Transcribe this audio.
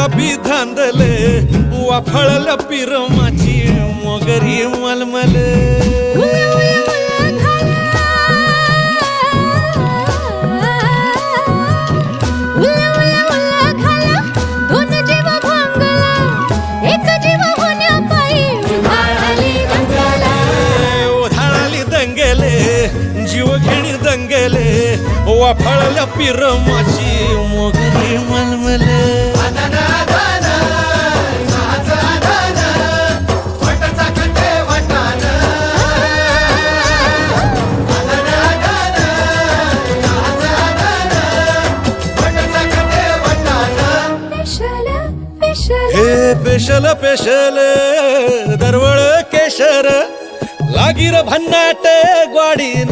गुलाबी धांदले वाफळल्या पिरमाची मोगरी मलमल जीव घेणी दंगेले वाफळल्या पिरमाची मोगरी मलमले हे पेशल पेशल दरवळ केशर लागीर भन्नाट ग्वाडीन